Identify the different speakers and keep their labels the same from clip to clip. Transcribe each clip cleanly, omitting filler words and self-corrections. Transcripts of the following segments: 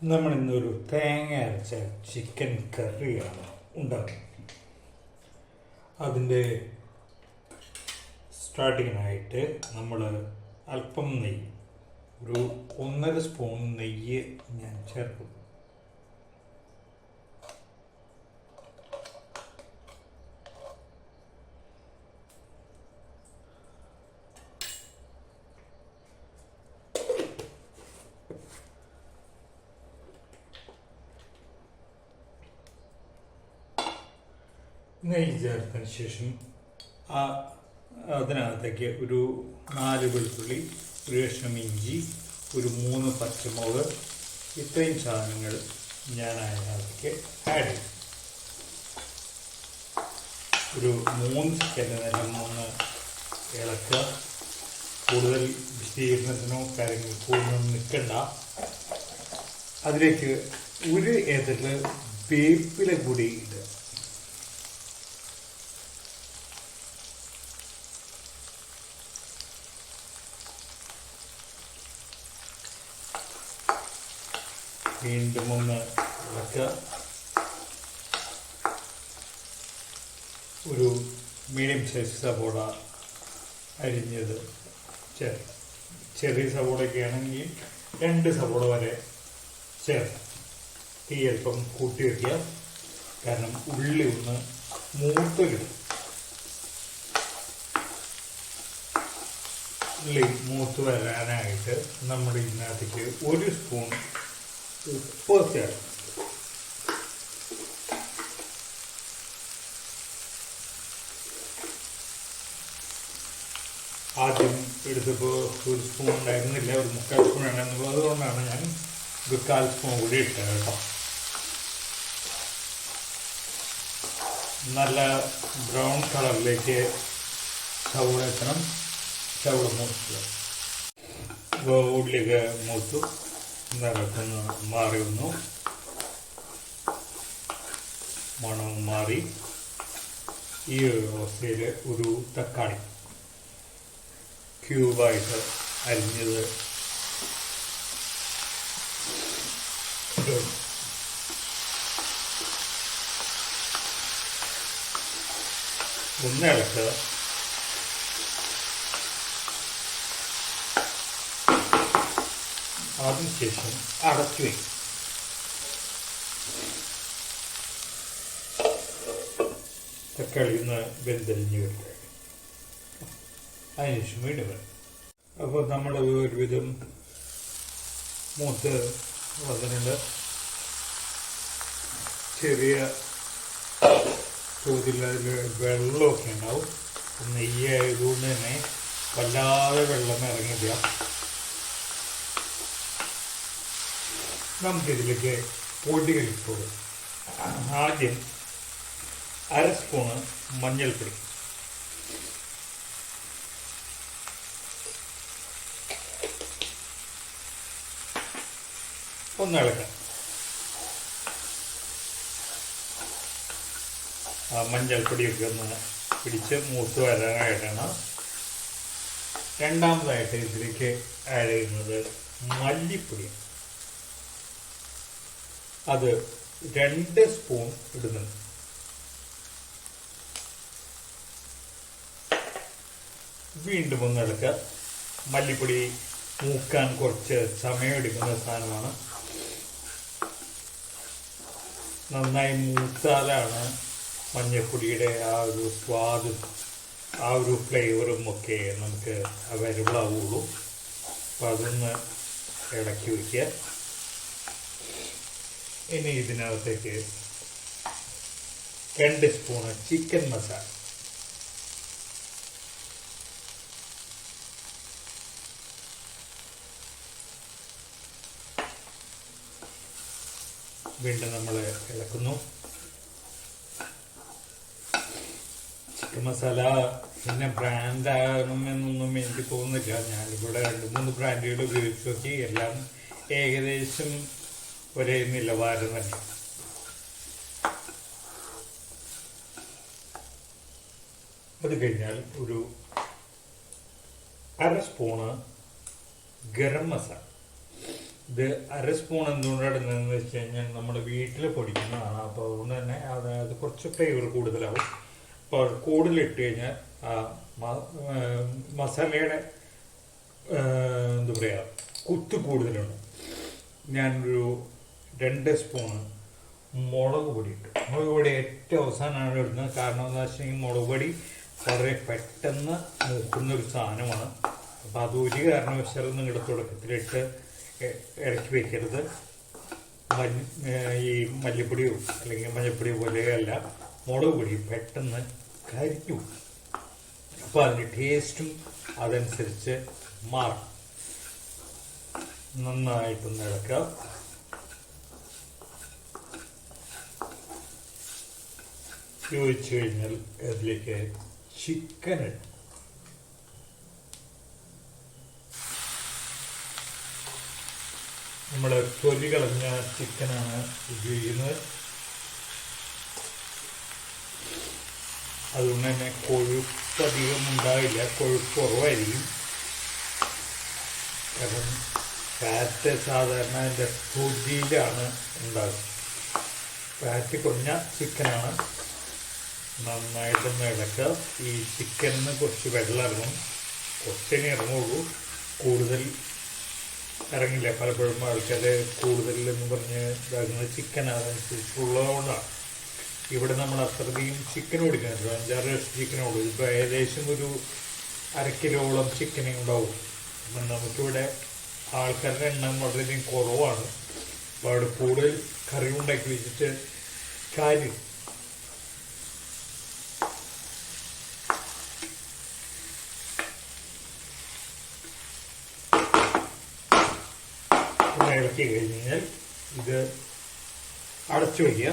Speaker 1: നമ്മൾ ഇന്നൊരു തേങ്ങ അരച്ച ചിക്കൻ കറിയാണ് ഉണ്ടാക്കുന്നത്. അതിൻ്റെ സ്റ്റാർട്ടിങ്ങിനായിട്ട് നമ്മൾ അല്പം നെയ്യ്, ഒരു 1.5 സ്പൂൺ നെയ്യ് ഞാൻ ചേർക്കും. നെയ്യ് ചേർത്തതിന് ശേഷം അതിനകത്തേക്ക് ഒരു 4 വെളുത്തുള്ളി, ഒരു കഷ്ണം ഇഞ്ചി, ഒരു 3 പച്ചമുളക്, ഇത്രയും സാധനങ്ങൾ ഞാൻ അതിനകത്തേക്ക് ആഡ് ചെയ്യും. ഒരു 3 സെക്കൻഡ് നേരം ഒന്ന് ഇളക്കുക. കൂടുതൽ വിശദീകരണത്തിനോ കാര്യങ്ങൾക്കോ ഒന്നും നിൽക്കണ്ട. അതിലേക്ക് ഒരു ഏതിൽ വേപ്പില കൂടി ഇടുക. വീണ്ടും ഒന്ന് ഇളക്കുക. ഒരു മീഡിയം സൈസ് സവോള അരിഞ്ഞത് ചേർക്കാം. ചെറിയ സവോളയൊക്കെ ആണെങ്കിൽ 2 സവോള വരെ ചേർക്കാം. തീ അല്പം കൂട്ടി വയ്ക്കുക, കാരണം ഉള്ളി ഒന്ന് മൂത്തൊരു ഉള്ളി മൂത്ത് വരാനായിട്ട് നമ്മൾ ഇതിനകത്തേക്ക് 1 സ്പൂൺ ഉപ്പ് ചേർക്കും. ആദ്യം എടുത്തപ്പോൾ 1 സ്പൂൺ ഉണ്ടായിരുന്നില്ല, ഒരു 3/4 സ്പൂൺ ഉണ്ടായിരുന്നത്. അതുകൊണ്ടാണ് ഞാൻ ഒരു 1/4 സ്പൂൺ കൂടി ഇട്ടത് കേട്ടോ. നല്ല ബ്രൗൺ കളറിലേക്ക് സവോള എത്തണം. സവോള മൂക്കുക. അപ്പോൾ ഉള്ളിയൊക്കെ മൂത്തു നിറക്കൊന്ന് മാറി വന്നു, മണം മാറി. ഈ അവസ്ഥയിൽ ഒരു തക്കാളി ക്യൂബായിട്ട് അരിഞ്ഞത് ഒന്നിളക്കുക. അതിനുശേഷം അടച്ചു വയ്ക്കും. തക്കാളി ഒന്ന് വെന്തലിഞ്ഞ് വരിക. അതിനുശേഷം വീണ്ടും വരും. അപ്പോൾ നമ്മൾ ഒരുവിധം മൂത്ത് വന്നിട്ടുണ്ട്. ചെറിയ തോതിൽ അതിൽ വെള്ളമൊക്കെ ഉണ്ടാവും. നെയ്യായതുകൊണ്ട് തന്നെ വല്ലാതെ വെള്ളം ഇറങ്ങില്ല. നമുക്കിതിലേക്ക് പൊടികൾ ഇട്ടോളും. ആദ്യം 1/2 സ്പൂണ് മഞ്ഞൾപ്പൊടി, ഒന്നിളക്കാം. മഞ്ഞൾപ്പൊടിയൊക്കെ ഒന്ന് പിടിച്ച് മൂത്ത് വരാനായിട്ടാണ്. രണ്ടാമതായിട്ട് ഇതിലേക്ക് ആഡ് ചെയ്യുന്നത് മല്ലിപ്പൊടിയാണ്. അത് 2 സ്പൂൺ ഇടുന്നുണ്ട്. വീണ്ടും ഒന്ന് ഇളക്കുക. മല്ലിപ്പൊടി മൂക്കാൻ കുറച്ച് സമയമെടുക്കുന്ന സാധനമാണ്. നന്നായി മൂത്താലാണ് മഞ്ഞൾപ്പൊടിയുടെ ആ ഒരു സ്വാദും ആ ഒരു ഫ്ലേവറും ഒക്കെ നമുക്ക് അവൈലബിൾ ആവുള്ളൂ. അപ്പം അതൊന്ന് ഇളക്കി വയ്ക്കുക. ഇനി ഇതിനകത്തേക്ക് 2 സ്പൂണ് ചിക്കൻ മസാല, വീണ്ടും നമ്മൾ ഇളക്കുന്നു. ചിക്കൻ മസാല പിന്നെ ബ്രാൻഡാകണമെന്നൊന്നും എനിക്ക് തോന്നുന്നില്ല. ഞാനിവിടെ 2-3 ബ്രാൻഡുകൾ ഉപയോഗിച്ച് നോക്കി, എല്ലാം ഏകദേശം ഒരേ നിലവാരം തന്നെ. അത് കഴിഞ്ഞാൽ ഒരു 1/2 സ്പൂണ് ഗരം മസാല. ഇത് 1/2 സ്പൂൺ എന്തുകൊണ്ടാണ് ഇടുന്നതെന്ന് വെച്ച് കഴിഞ്ഞാൽ നമ്മുടെ വീട്ടിൽ പൊടിക്കുന്നതാണ്. അപ്പോൾ അതുകൊണ്ട് തന്നെ അത് കുറച്ച് ഫ്ലേവർ കൂടുതലാവും. അപ്പോൾ കൂടുതലിട്ട് കഴിഞ്ഞാൽ ആ മസാലയുടെ എന്താ പറയുക കുത്ത് കൂടുതലുണ്ട്. ഞാനൊരു 2 സ്പൂണ് മുളക് പൊടി ഇട്ടു. മുളക് പൊടി ഏറ്റവും അവസാനമാണ് ഇടുന്നത്. കാരണം എന്താ വെച്ചിട്ടുണ്ടെങ്കിൽ മുളക് പൊടി വളരെ പെട്ടെന്ന് മൂക്കുന്നൊരു സാധനമാണ്. അപ്പോൾ അത് ഒരു കാരണവശാലും നിങ്ങളുടെ തുടക്കത്തിലിട്ട് ഇറക്കി വയ്ക്കരുത്. ഈ മല്ലിപ്പൊടിയോ അല്ലെങ്കിൽ മഞ്ഞൾപ്പൊടിയോ പോലെയല്ല, മുളക് പൊടി പെട്ടെന്ന് കരിഞ്ഞു. അപ്പോൾ അതിൻ്റെ ടേസ്റ്റും അതനുസരിച്ച് മാറും. നന്നായിട്ടൊന്ന് ഇളക്കുക. യോജിച്ചു കഴിഞ്ഞാൽ അതിലേക്ക് ചിക്കൻ ഇടും. നമ്മൾ തൊലി കളഞ്ഞ ചിക്കനാണ് ഉപയോഗിക്കുന്നത്. അതുകൊണ്ട് തന്നെ കൊഴുപ്പധികം ഉണ്ടാവില്ല, കൊഴുപ്പ് കുറവായിരിക്കും. കാരണം ഫാറ്റ് സാധാരണ അതിൻ്റെ തൊലിയിലാണ് ഉണ്ടാകുന്നത്. ഫാറ്റ് കുറഞ്ഞ ചിക്കനാണ്. നന്നായിട്ടൊന്ന് ഇളക്കുക. ഈ ചിക്കനിൽ നിന്ന് കുറച്ച് വെള്ളം ഇറങ്ങും. കുറച്ചേ ഇറങ്ങുള്ളൂ, കൂടുതൽ ഇറങ്ങില്ല. പലപ്പോഴും ആൾക്കാർ കൂടുതലെന്ന് പറഞ്ഞ് ഇതാകുന്നത് ചിക്കൻ അതനുസരിച്ചുള്ളതുകൊണ്ടാണ്. ഇവിടെ നമ്മൾ അത്രയധികം ചിക്കൻ കൊടുക്കുന്നുണ്ട്. 5-6 ചിക്കനുള്ളൂ. ഇപ്പോൾ ഏകദേശം ഒരു 1/2 കിലോളം ചിക്കനേ ഉണ്ടാവും. അപ്പം നമുക്കിവിടെ ആൾക്കാരുടെ എണ്ണം വളരെയധികം കുറവാണ്. അപ്പോൾ അവിടെ കൂടുതൽ കറി ഉണ്ടാക്കി വെച്ചിട്ട് കാര്യം. ഇളക്കി കഴിഞ്ഞാൽ ഇത് അടച്ചു വയ്ക്കുക.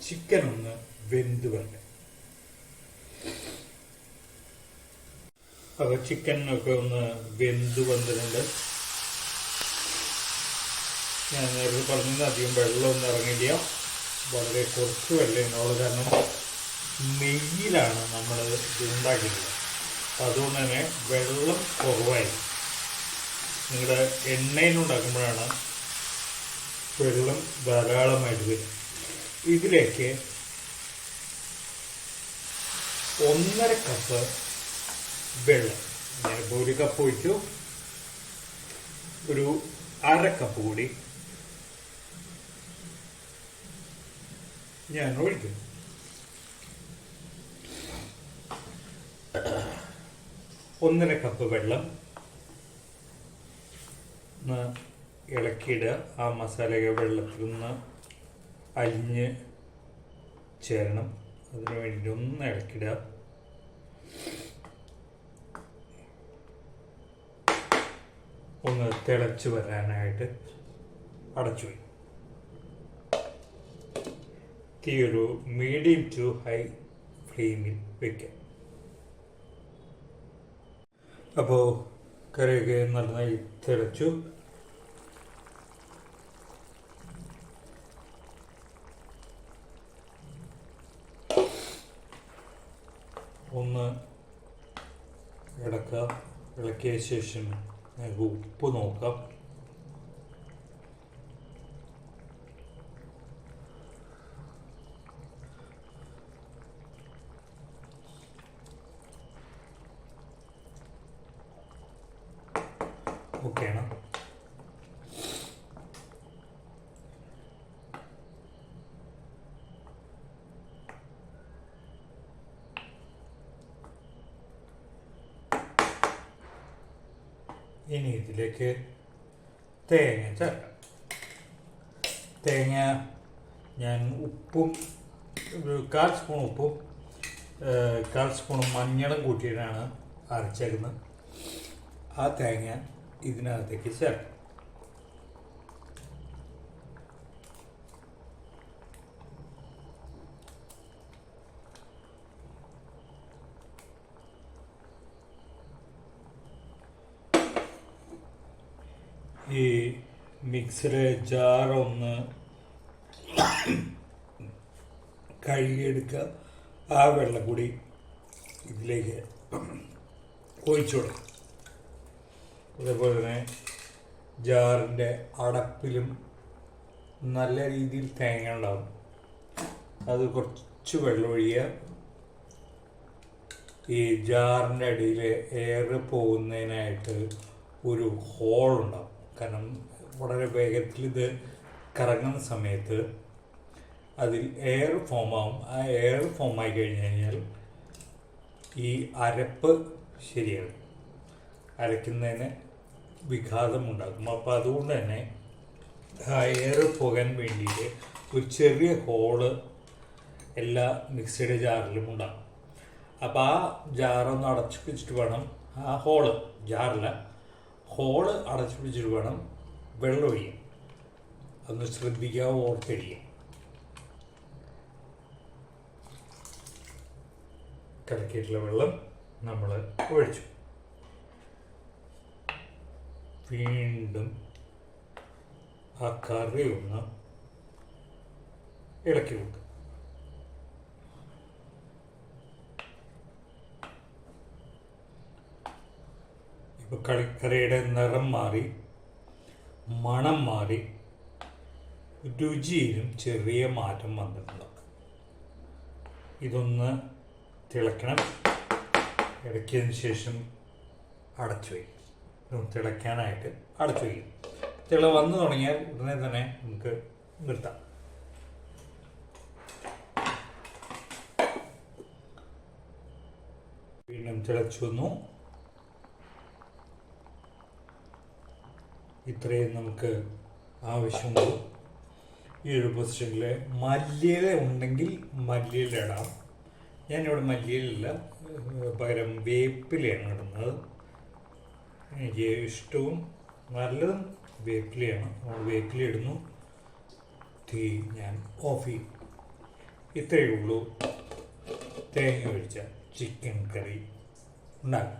Speaker 1: ചിക്കൻ ഒന്ന് വെന്ത് വരട്ടെ. അപ്പോൾ ചിക്കനൊക്കെ ഒന്ന് വെന്ത് വന്നിട്ടുണ്ട്. ഞാൻ നേരത്തെ പറഞ്ഞത് അധികം വെള്ളമൊന്നും ഇറങ്ങില്ല, വളരെ കുറച്ച് വെള്ളം ഉള്ളത്. കാരണം നെയ്യിലാണ് നമ്മൾ ഇത് ഉണ്ടാക്കിയത്. അതുകൊണ്ട് തന്നെ വെള്ളം കുറവായി. നിങ്ങളുടെ എണ്ണയിലുണ്ടാക്കുമ്പോഴാണ് വെള്ളം ധാരാളമായിട്ട് വരും. ഇതിലേക്ക് 1.5 കപ്പ് വെള്ളം, ഞാനിപ്പോൾ 1 കപ്പ് ഒഴിച്ചു, ഒരു 1/2 കപ്പ് കൂടി ഞാൻ ഒഴിക്കും. ഒന്നര കപ്പ് വെള്ളം ഇളക്കിയിടുക. ആ മസാലയൊക്കെ വെള്ളത്തിൽ നിന്ന് അലിഞ്ഞ് ചേരണം. അതിനു വേണ്ടി ഒന്ന് ഇളക്കിയിടുക. ഒന്ന് തിളച്ച് വരാനായിട്ട് അടച്ചു വയ്ക്കും. തീ ഒരു മീഡിയം ടു ഹൈ ഫ്ലെയിമിൽ വയ്ക്കാം. അപ്പോൾ കറിയൊക്കെ നന്നായി തിളച്ചു. ഒന്ന് ഇളക്കിയ ശേഷം നമുക്ക് ഉപ്പ് നോക്കാം. ഓക്കെയാണ്. ഇനി ഇതിലേക്ക് തേങ്ങ ചേർക്കാം. തേങ്ങ ഞാൻ ഉപ്പും ഒരു 1/4 സ്പൂൺ ഉപ്പും 1/4 സ്പൂൺ മഞ്ഞളും കൂട്ടിയിട്ടാണ് അരച്ചേക്കുന്നത്. ആ തേങ്ങ ഇതിനകത്തേക്ക് ചേർക്കാം. ഈ മിക്സിയുടെ ജാറൊന്ന് കഴുകിയെടുക്കുക. ആ വെള്ളം കൂടി ഇതിലേക്ക് ഒഴിച്ചു കൊടുക്കുക. അതേപോലെ തന്നെ ജാറിൻ്റെ അടപ്പിലും നല്ല രീതിയിൽ തേങ്ങ ഉണ്ടാവും. അത് കുറച്ച് വെള്ളം ഒഴിയുക. ഈ ജാറിൻ്റെ അടിയിൽ എയർ പോകുന്നതിനായിട്ട് ഒരു ഹോൾ ഉണ്ടാവും. കാരണം വളരെ വേഗത്തിൽ ഇത് കറങ്ങുന്ന സമയത്ത് അതിൽ എയർ ഫോമാവും. ആ എയർ ഫോമായി കഴിഞ്ഞ് കഴിഞ്ഞാൽ ഈ അരപ്പ് ശരിയാണ്, അരയ്ക്കുന്നതിന് വിഘാതമുണ്ടാകും. അപ്പോൾ അതുകൊണ്ട് തന്നെ ആ എയർ പോകാൻ വേണ്ടിയിട്ട് ഒരു ചെറിയ ഹോള് എല്ലാ മിക്സിയുടെ ജാറിലും ഉണ്ടാകും. അപ്പോൾ ആ ജാറൊന്ന് അടച്ചു പിടിച്ചിട്ട് വേണം, ആ ഹോള് അടച്ചു പിടിച്ചിട്ട് വേണം വെള്ളം ഒഴിയാൻ. അതൊന്ന് ശ്രദ്ധിക്കുക, ഓർത്തിരിക്കുക. കലക്കിയിട്ടുള്ള വെള്ളം നമ്മൾ ഒഴിച്ചു. വീണ്ടും ആ കറി ഒന്ന് ഇളക്കി വെക്കുക. ഇപ്പോൾ കറിയുടെ നിറം മാറി, മണം മാറി, രുചിയിലും ചെറിയ മാറ്റം വന്നിട്ടുണ്ട്. ഇതൊന്ന് തിളയ്ക്കണം. ഇളക്കിയതിന് ശേഷം അടച്ചു വയ്ക്കും. ഇതൊന്ന് തിളയ്ക്കാനായിട്ട് അടച്ചു വയ്ക്കും. തിള വന്നു തുടങ്ങിയാൽ ഉടനെ തന്നെ നമുക്ക് നിർത്താം. വീണ്ടും തിളച്ചു വന്നു. ഇത്രയും നമുക്ക് ആവശ്യമുള്ളൂ. ഈ ഒരു പൊസിഷനിൽ മല്ലിയില ഉണ്ടെങ്കിൽ മല്ലിയില ഇടാം. ഞാനിവിടെ മല്ലിയിലില്ല, പകരം വേപ്പിലയാണ് ഇടുന്നത്. എനിക്ക് ഇഷ്ടവും നല്ലതും വേപ്പിലയാണ്. നമ്മൾ വേപ്പില ഇടുന്നു. തീ ഞാൻ ഓഫ് ചെയ്യും. ഇത്രയേ ഉള്ളൂ തേങ്ങ ഒഴിച്ച ചിക്കൻ കറി ഉണ്ടാക്കാം.